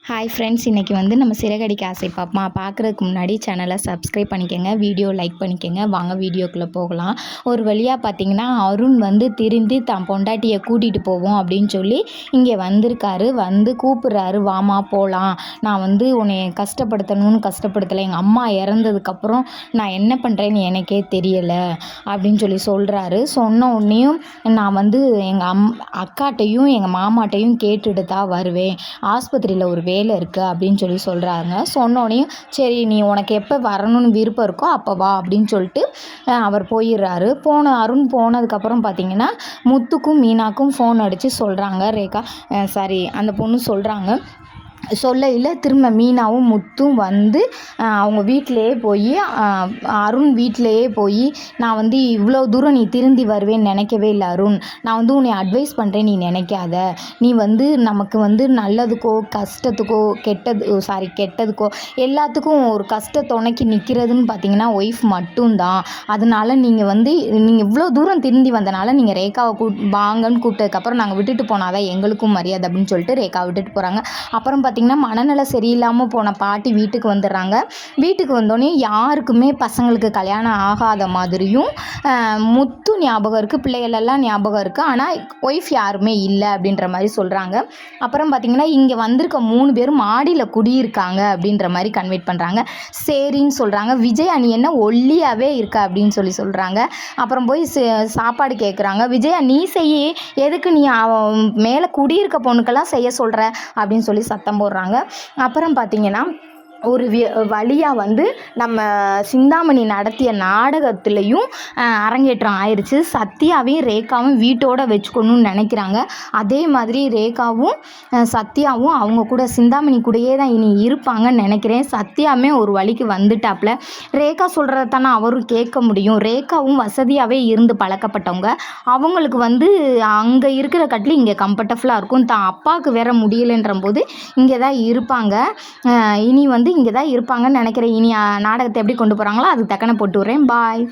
Hi friends, இன்றைக்கி வந்து நம்ம சிறகடிக்க ஆசை பாப்போமா. பார்க்குறதுக்கு முன்னாடி சேனலை சப்ஸ்கிரைப் பண்ணிக்கோங்க, வீடியோ லைக் பண்ணிக்கோங்க. வாங்க வீடியோக்குள்ளே போகலாம். ஒரு வழியாக பார்த்திங்கன்னா அருண் வந்து திருந்தி தான் பொண்டாட்டியை கூட்டிகிட்டு போவோம் அப்படின்னு சொல்லி இங்கே வந்திருக்காரு. வந்து கூப்பிட்றாரு, வாமா போகலாம், நான் வந்து உன்னை கஷ்டப்படுத்தணும்னு கஷ்டப்படுத்தலை, எங்கள் அம்மா இறந்ததுக்கப்புறம் நான் என்ன பண்ணுறேன்னு எனக்கே தெரியலை அப்படின்னு சொல்லி சொல்கிறாரு. சொன்ன உடனேயும் நான் வந்து எங்கள் அக்காட்டையும் எங்கள் மாமாட்டையும் கேட்டுட்டு தான் வருவேன், ஆஸ்பத்திரியில் ஒரு வேலை இருக்குது அப்படின்னு சொல்லி சொல்கிறாங்க. சொன்னோடனையும் சரி, நீ உனக்கு எப்போ வரணும்னு விருப்பம் இருக்கோ அப்போ வா அப்படின்னு சொல்லிட்டு அவர் போயிடுறாரு. அருண் போனதுக்கப்புறம் பார்த்திங்கன்னா முத்துக்கும் மீனாக்கும் ஃபோன் அடித்து சொல்கிறாங்க. ரேகா சாரி அந்த பொண்ணு சொல்கிறாங்க. சொல்லையில் திரும்ப மீனாவும் முத்தும் வந்து அவங்க வீட்டிலையே போய் அருண் வீட்டிலையே போய் நான் வந்து இவ்வளோ தூரம் நீ திருந்தி வருவேன்னு நினைக்கவே இல்லை அருண், நான் வந்து உன்னை அட்வைஸ் பண்ணுறேன், நீ நினைக்காத, நீ வந்து நமக்கு வந்து நல்லதுக்கோ கஷ்டத்துக்கோ கெட்டதுக்கோ எல்லாத்துக்கும் ஒரு கஷ்ட துணைக்கு நிற்கிறதுன்னு பார்த்தீங்கன்னா ஒய்ஃப் மட்டும்தான். அதனால நீங்கள் இவ்வளோ தூரம் திருந்தி வந்தனால நீங்கள் ரேகாவை வாங்கன்னு கூப்பிட்டதுக்கப்புறம் நாங்கள் விட்டுட்டு போனாதான் எங்களுக்கும் மரியாதை அப்படின்னு சொல்லிட்டு ரேகாவை விட்டுட்டு போகிறாங்க. அப்புறம் பார்த்திங்கன்னா மனநல சரியில்லாமல் போன பாட்டி வீட்டுக்கு வந்துடுறாங்க. வீட்டுக்கு வந்தோடனே யாருக்குமே பசங்களுக்கு கல்யாணம் ஆகாத மாதிரியும் முத்து ஞாபகம் இருக்குது, பிள்ளைகளெல்லாம் ஞாபகம் இருக்குது, ஆனால் ஒய்ஃப் யாருமே இல்லை அப்படின்ற மாதிரி சொல்கிறாங்க. அப்புறம் பார்த்திங்கன்னா இங்கே வந்திருக்க 3 பேரும் மாடியில் குடியிருக்காங்க அப்படின்ற மாதிரி கன்வெர்ட் பண்ணுறாங்க. சரின்னு சொல்கிறாங்க. விஜய் நீ என்ன ஒல்லியாகவே இருக்க அப்படின்னு சொல்கிறாங்க. அப்புறம் போய் சாப்பாடு கேட்குறாங்க. விஜயா நீ செய்ய, எதுக்கு நீ மேலே குடியிருக்க பொண்ணுக்கெல்லாம் செய்ய சொல்கிற அப்படின்னு சொல்லி சத்தம் போடுறாங்க. அப்புறம் பார்த்திங்கன்னா ஒரு வழியாக வந்து நம்ம சிந்தாமணி நடத்திய நாடகத்துலேயும் அரங்கேற்றம் ஆயிடுச்சு. சத்யாவையும் ரேகாவும் வீட்டோடு வச்சுக்கணும்னு நினைக்கிறாங்க. அதே மாதிரி ரேகாவும் சத்யாவும் அவங்க கூட சிந்தாமணி கூடயே தான் இனி இருப்பாங்கன்னு நினைக்கிறேன். சத்யாவுமே ஒரு வழிக்கு வந்துட்டாப்புல. ரேகா சொல்கிறத தானே அவரும் கேட்க முடியும். ரேகாவும் வசதியாகவே இருந்து பழக்கப்பட்டவங்க. அவங்களுக்கு வந்து அங்கே இருக்கிற கட்டில் இங்கே கம்ஃபர்டபுளாக இருக்கும். தான் அப்பாவுக்கு வேற முடியலைன்ற போது இங்கே தான் இருப்பாங்க. இனி வந்து இங்கே தான் இருப்பாங்கன்னு நினைக்கிறேன். இனி நாடகத்தை எப்படி கொண்டு போகிறாங்களோ அதுக்கு தக்கன போட்டு விட்றேன். பாய்.